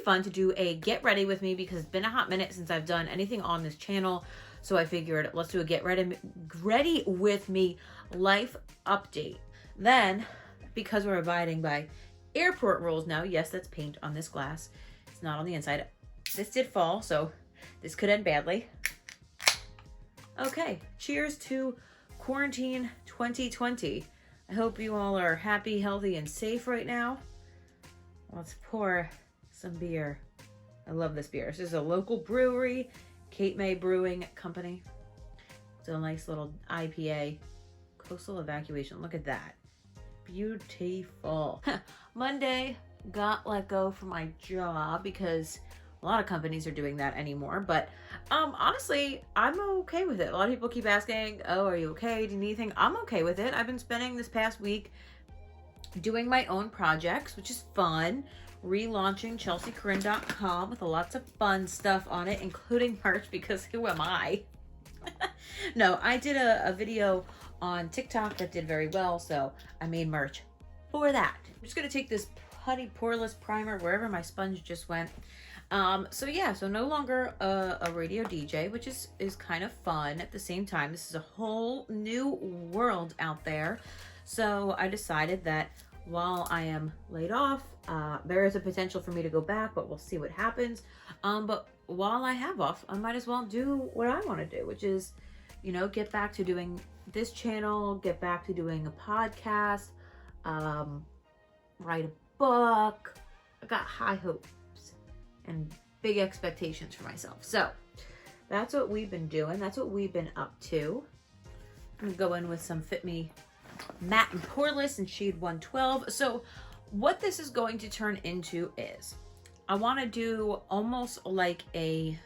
fun to do a get ready with me because it's been a hot minute since I've done anything on this channel. So I figured let's do a get ready with me life update. Then, because we're abiding by airport rules now, yes, that's paint on this glass. It's not on the inside. This did fall, so this could end badly. Okay, cheers to quarantine 2020. I hope you all are happy, healthy, and safe right now. Let's pour some beer. I love this beer. This is a local brewery, Cape May Brewing Company. It's a nice little IPA. Coastal Evacuation. Look at that. Beautiful. Monday, got let go from my job because a lot of companies are doing that anymore. But honestly, I'm okay with it. A lot of people keep asking, oh, are you okay? Do you need anything? I'm okay with it. I've been spending this past week doing my own projects, which is fun. Relaunching ChelseaCorinne.com with lots of fun stuff on it, including merch, because who am I? No, I did a video on TikTok that did very well, so I made merch for that. I'm just going to take this putty poreless primer wherever my sponge just went. So no longer a radio DJ, which is kind of fun at the same time. This is a whole new world out there. So I decided that while I am laid off, there is a potential for me to go back, but we'll see what happens. But while I have off, I might as well do what I want to do, which is, you know, get back to doing this channel, get back to doing a podcast, write a book. I got high hopes and big expectations for myself. So that's what we've been doing. That's what we've been up to. I'm gonna go in with some Fit Me Matte and Poreless in shade 112. So what this is going to turn into is I want to do almost like a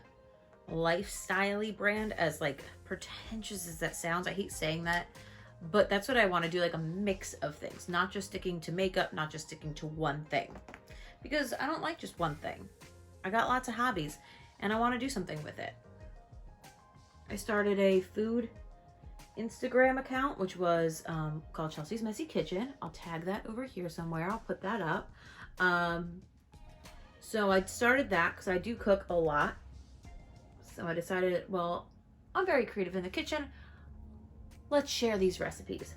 lifestyle-y brand, as like pretentious as that sounds. I hate saying that, but that's what I want to do, like a mix of things, not just sticking to makeup, not just sticking to one thing, because I don't like just one thing. I got lots of hobbies and I want to do something with it. I started a food Instagram account, which was called Chelsea's Messy Kitchen. I'll tag that over here somewhere. I'll put that up. So I started that because I do cook a lot. So I decided, well, I'm very creative in the kitchen. Let's share these recipes.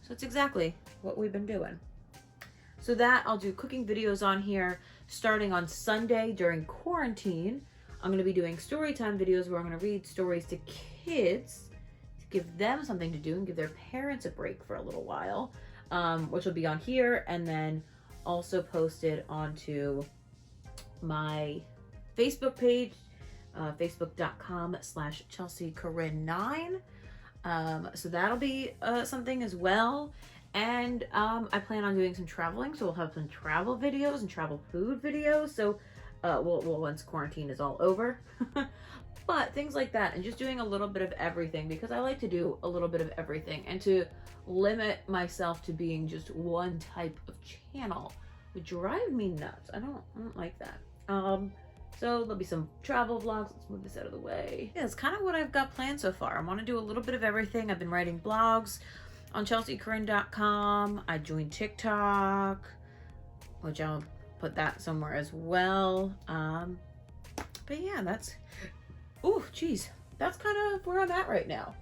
So it's exactly what we've been doing. So that I'll do cooking videos on here starting on Sunday during quarantine. I'm going to be doing story time videos where I'm going to read stories to kids, give them something to do and give their parents a break for a little while, which will be on here and then also posted onto my Facebook page, facebook.com/ChelseaCorinne9. So that'll be something as well. And I plan on doing some traveling, so we'll have some travel videos and travel food videos. So well, once quarantine is all over. But things like that, and just doing a little bit of everything, because I like to do a little bit of everything, and to limit myself to being just one type of channel would drive me nuts. I don't like that. So there'll be some travel vlogs. Let's move this out of the way. Yeah, it's kind of what I've got planned so far. I want to do a little bit of everything. I've been writing blogs on ChelseaCorinne.com. I joined TikTok, which I'll put that somewhere as well. But yeah, that's, oh, geez, that's kind of where I'm at right now.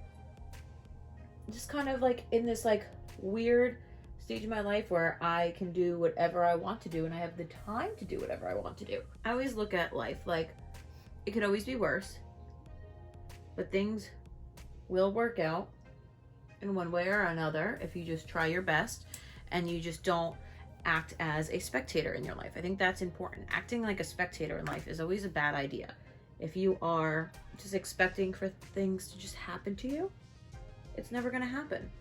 Just kind of like in this like weird stage of my life where I can do whatever I want to do and I have the time to do whatever I want to do. I always look at life like it could always be worse, but things will work out in one way or another if you just try your best and you just don't act as a spectator in your life. I think that's important. Acting like a spectator in life is always a bad idea. If you are just expecting for things to just happen to you, it's never going to happen.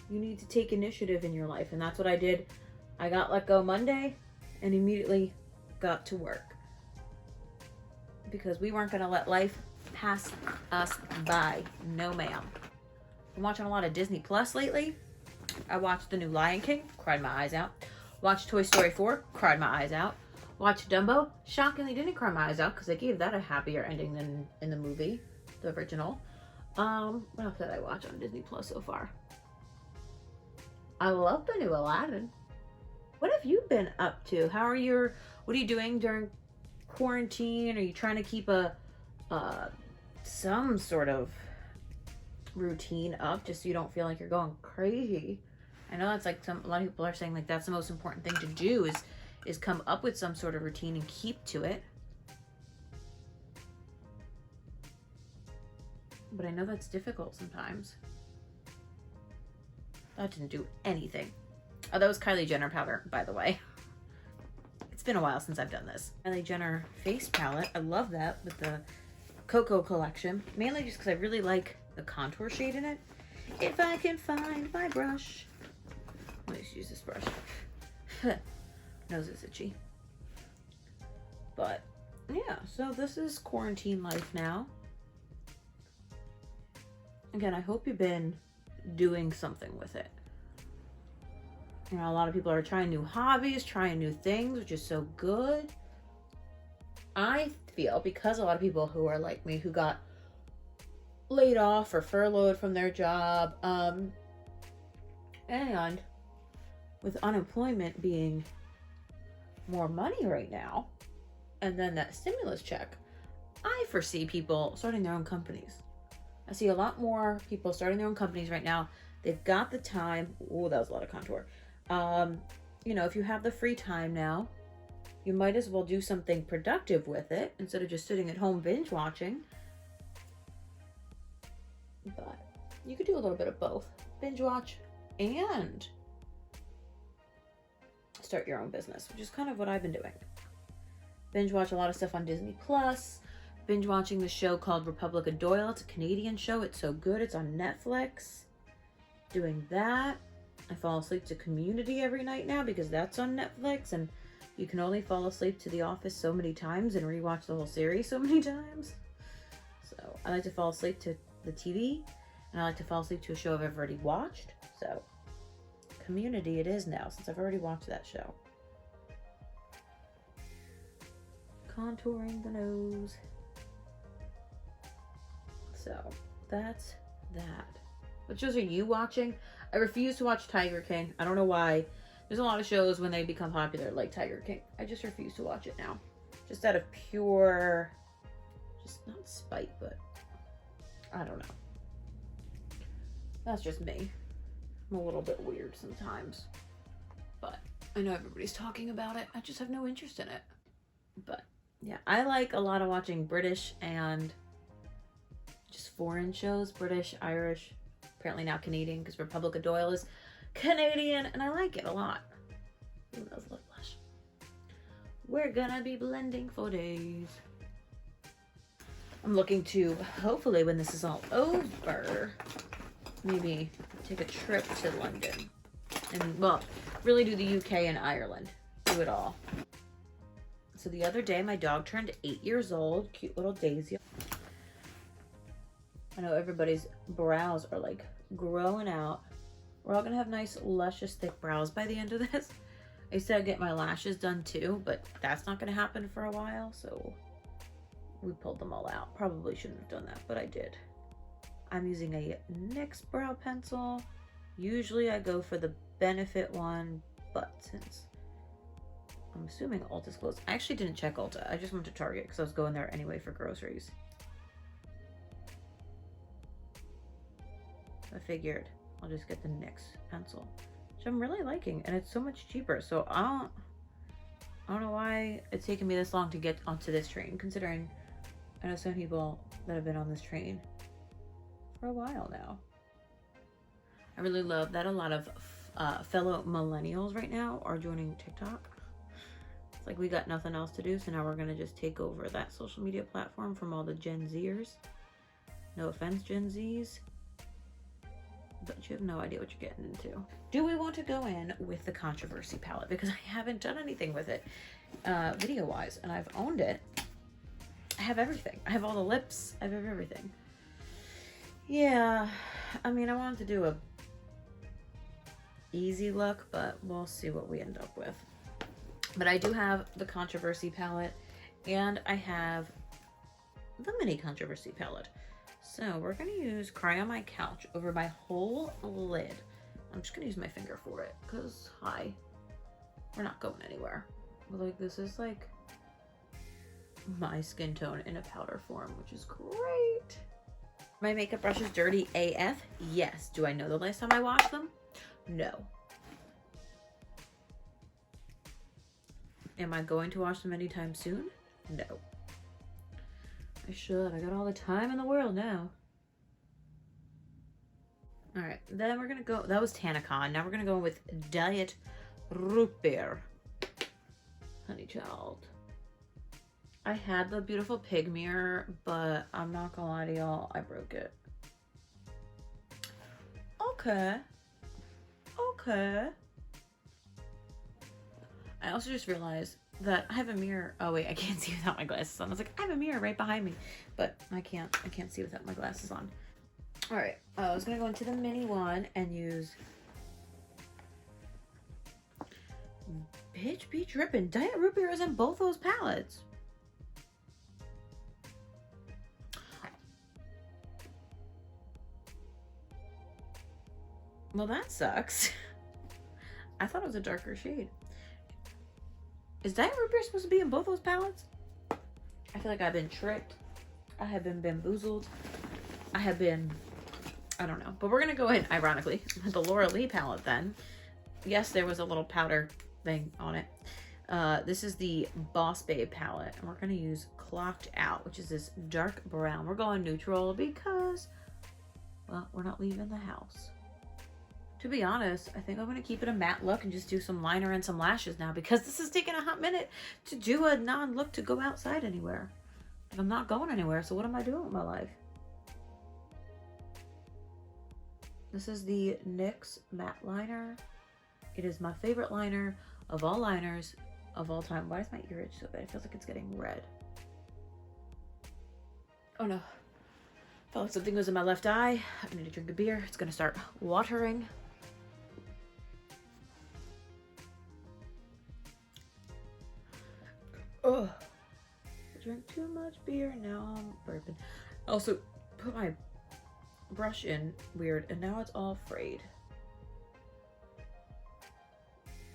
You need to take initiative in your life, and that's what I did. I got let go Monday and immediately got to work because we weren't going to let life pass us by. No, ma'am. I'm watching a lot of Disney Plus lately. I watched the new Lion King, cried my eyes out. Watched Toy Story 4, cried my eyes out. Watched Dumbo, shockingly didn't cry my eyes out because they gave that a happier ending than in the movie, the original. What else did I watch on Disney Plus so far? I love the new Aladdin. What have you been up to? What are you doing during quarantine? Are you trying to keep some sort of routine up just so you don't feel like you're going crazy? I know that's like a lot of people are saying like that's the most important thing to do is come up with some sort of routine and keep to it. But I know that's difficult sometimes. That didn't do anything. Oh, that was Kylie Jenner powder, by the way. It's been a while since I've done this. Kylie Jenner face palette. I love that with the Cocoa collection. Mainly just because I really like the contour shade in it. If I can find my brush. Let me just use this brush. Nose is itchy. But yeah, so this is quarantine life now. Again, I hope you've been doing something with it. You know, a lot of people are trying new hobbies, trying new things, which is so good. I feel because a lot of people who are like me who got laid off or furloughed from their job, and with unemployment being more money right now, and then that stimulus check, I foresee people starting their own companies. I see a lot more people starting their own companies right now. They've got the time. Oh, that was a lot of contour. You know, if you have the free time now, you might as well do something productive with it instead of just sitting at home binge watching. But you could do a little bit of both. Binge watch and start your own business, which is kind of what I've been doing. Binge watch a lot of stuff on Disney Plus. Binge watching the show called Republic of Doyle. It's a Canadian show. It's so good. It's on Netflix. Doing that. I fall asleep to Community every night now because that's on Netflix, and you can only fall asleep to The Office so many times and rewatch the whole series so many times. So I like to fall asleep to the TV, and I like to fall asleep to a show I've already watched. So Community it is now, since I've already watched that show. Contouring the nose. So that's that. What shows are you watching? I refuse to watch Tiger King. I don't know why. There's a lot of shows when they become popular like Tiger King. I just refuse to watch it now. Just out of pure, just not spite, but I don't know. That's just me. I'm a little bit weird sometimes. But I know everybody's talking about it. I just have no interest in it. But yeah, I like a lot of watching British and just foreign shows. British, Irish, apparently now Canadian because Republic of Doyle is Canadian, and I like it a lot. Ooh, that was a lip blush. We're gonna be blending for days. I'm looking to, hopefully when this is all over, maybe take a trip to London. And, well, really do the UK and Ireland. Do it all. So the other day, my dog turned 8 years old. Cute little Daisy. I know everybody's brows are like growing out. We're all gonna have nice, luscious, thick brows by the end of this. I used to get my lashes done too, but that's not gonna happen for a while, so we pulled them all out. Probably shouldn't have done that, but I did. I'm using a NYX brow pencil. Usually I go for the Benefit one, but since I'm assuming Ulta's closed. I actually didn't check Ulta. I just went to Target because I was going there anyway for groceries. I figured I'll just get the NYX pencil, which I'm really liking, and it's so much cheaper. So I don't know why it's taken me this long to get onto this train, considering I know some people that have been on this train for a while now. I really love that a lot of fellow millennials right now are joining TikTok. It's like we got nothing else to do, so now we're gonna just take over that social media platform from all the Gen Zers. No offense, Gen Zs, but you have no idea what you're getting into. Do we want to go in with the controversy palette? Because I haven't done anything with it video-wise, and I've owned it. I have everything. I have all the lips. I have everything. Yeah, I mean, I wanted to do a easy look, but we'll see what we end up with. But I do have the controversy palette, and I have the mini controversy palette. So we're gonna use Cry on My Couch over my whole lid. I'm just gonna use my finger for it, because hi. we're not going anywhere. But like, this is like my skin tone in a powder form, which is great. My makeup brush is dirty AF. Yes. Do I know the last time I washed them? No. Am I going to wash them anytime soon? No. I should. I got all the time in the world now. All right, then we're gonna go, that was Tanacon. Now we're gonna go with Diet Root Beer. Honey Child. I had the beautiful pig mirror, but I'm not gonna lie to y'all, I broke it. Okay. Okay. I also just realized that I have a mirror. Oh wait, I can't see without my glasses on. I was like, I have a mirror right behind me, but I can't see without my glasses on. All right, I was gonna go into the mini one and use Bitch Be Drippin'. Diet Root Beer is in both those palettes. Well, that sucks. I thought it was a darker shade. Is Diet Root Beer supposed to be in both those palettes? I feel like I've been tricked. I have been bamboozled. I have been, I don't know. But we're going to go ahead, ironically, with the Laura Lee palette then. Yes, there was a little powder thing on it. This is the Boss Babe palette. And we're going to use Clocked Out, which is this dark brown. We're going neutral because, well, we're not leaving the house. To be honest, I think I'm going to keep it a matte look and just do some liner and some lashes now because this is taking a hot minute to do a non-look to go outside anywhere. I'm not going anywhere, so what am I doing with my life? This is the NYX matte liner. It is my favorite liner of all liners of all time. Why is my ear itch so bad? It feels like it's getting red. Oh no. Felt like something was in my left eye. I need to drink a beer. It's going to start watering. Oh, I drank too much beer. Now I'm burping. I also put my brush in weird and now it's all frayed.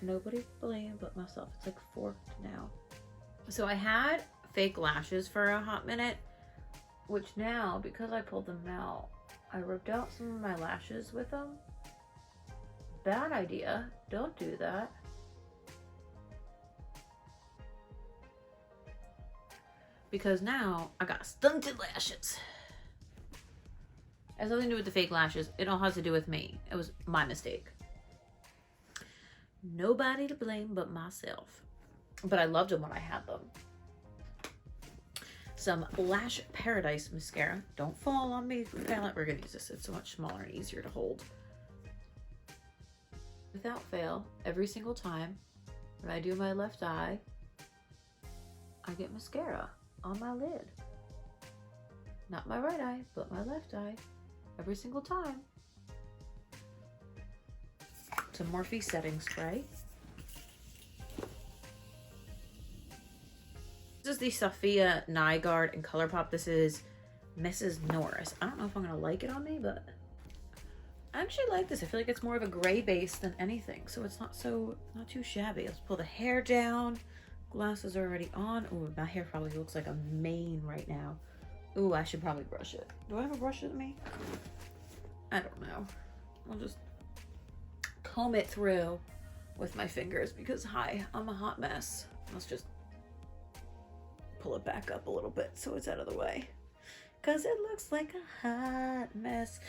Nobody to blame but myself. It's like forked now. So I had fake lashes for a hot minute, which now, because I pulled them out, I ripped out some of my lashes with them. Bad idea. Don't do that. Because now I got stunted lashes. It has nothing to do with the fake lashes. It all has to do with me. It was my mistake. Nobody to blame but myself. But I loved them when I had them. Some Lash Paradise mascara. Don't fall on me, palette. We're gonna use this. It's so much smaller and easier to hold. Without fail, every single time when I do my left eye, I get mascara on my lid. Not my right eye, but my left eye. Every single time. Some Morphe setting spray. This is the Sophia Nygaard in ColourPop. This is Mrs. Norris. I don't know if I'm going to like it on me, but I actually like this. I feel like it's more of a gray base than anything, so it's not too shabby. Let's pull the hair down. Glasses are already on. Ooh, my hair probably looks like a mane right now. Ooh, I should probably brush it. Do I have a brush with me? I don't know. I'll just comb it through with my fingers because, hi, I'm a hot mess. Let's just pull it back up a little bit so it's out of the way because it looks like a hot mess.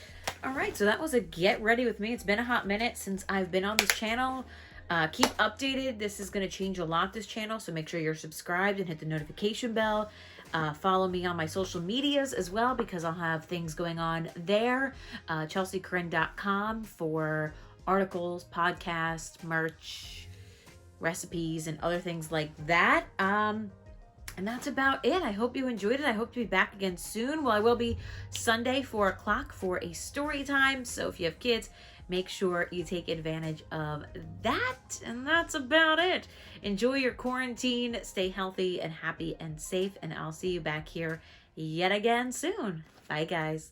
All right, so that was a get ready with me. It's been a hot minute since I've been on this channel. Keep updated. This is going to change a lot, this channel, so make sure you're subscribed and hit the notification bell. Follow me on my social medias as well because I'll have things going on there. ChelseaCorinne.com for articles, podcasts, merch, recipes, and other things like that. And that's about it. I hope you enjoyed it. I hope to be back again soon. Well, I will be Sunday, 4 o'clock for a story time. So if you have kids, make sure you take advantage of that. And that's about it. Enjoy your quarantine. Stay healthy and happy and safe. And I'll see you back here yet again soon. Bye, guys.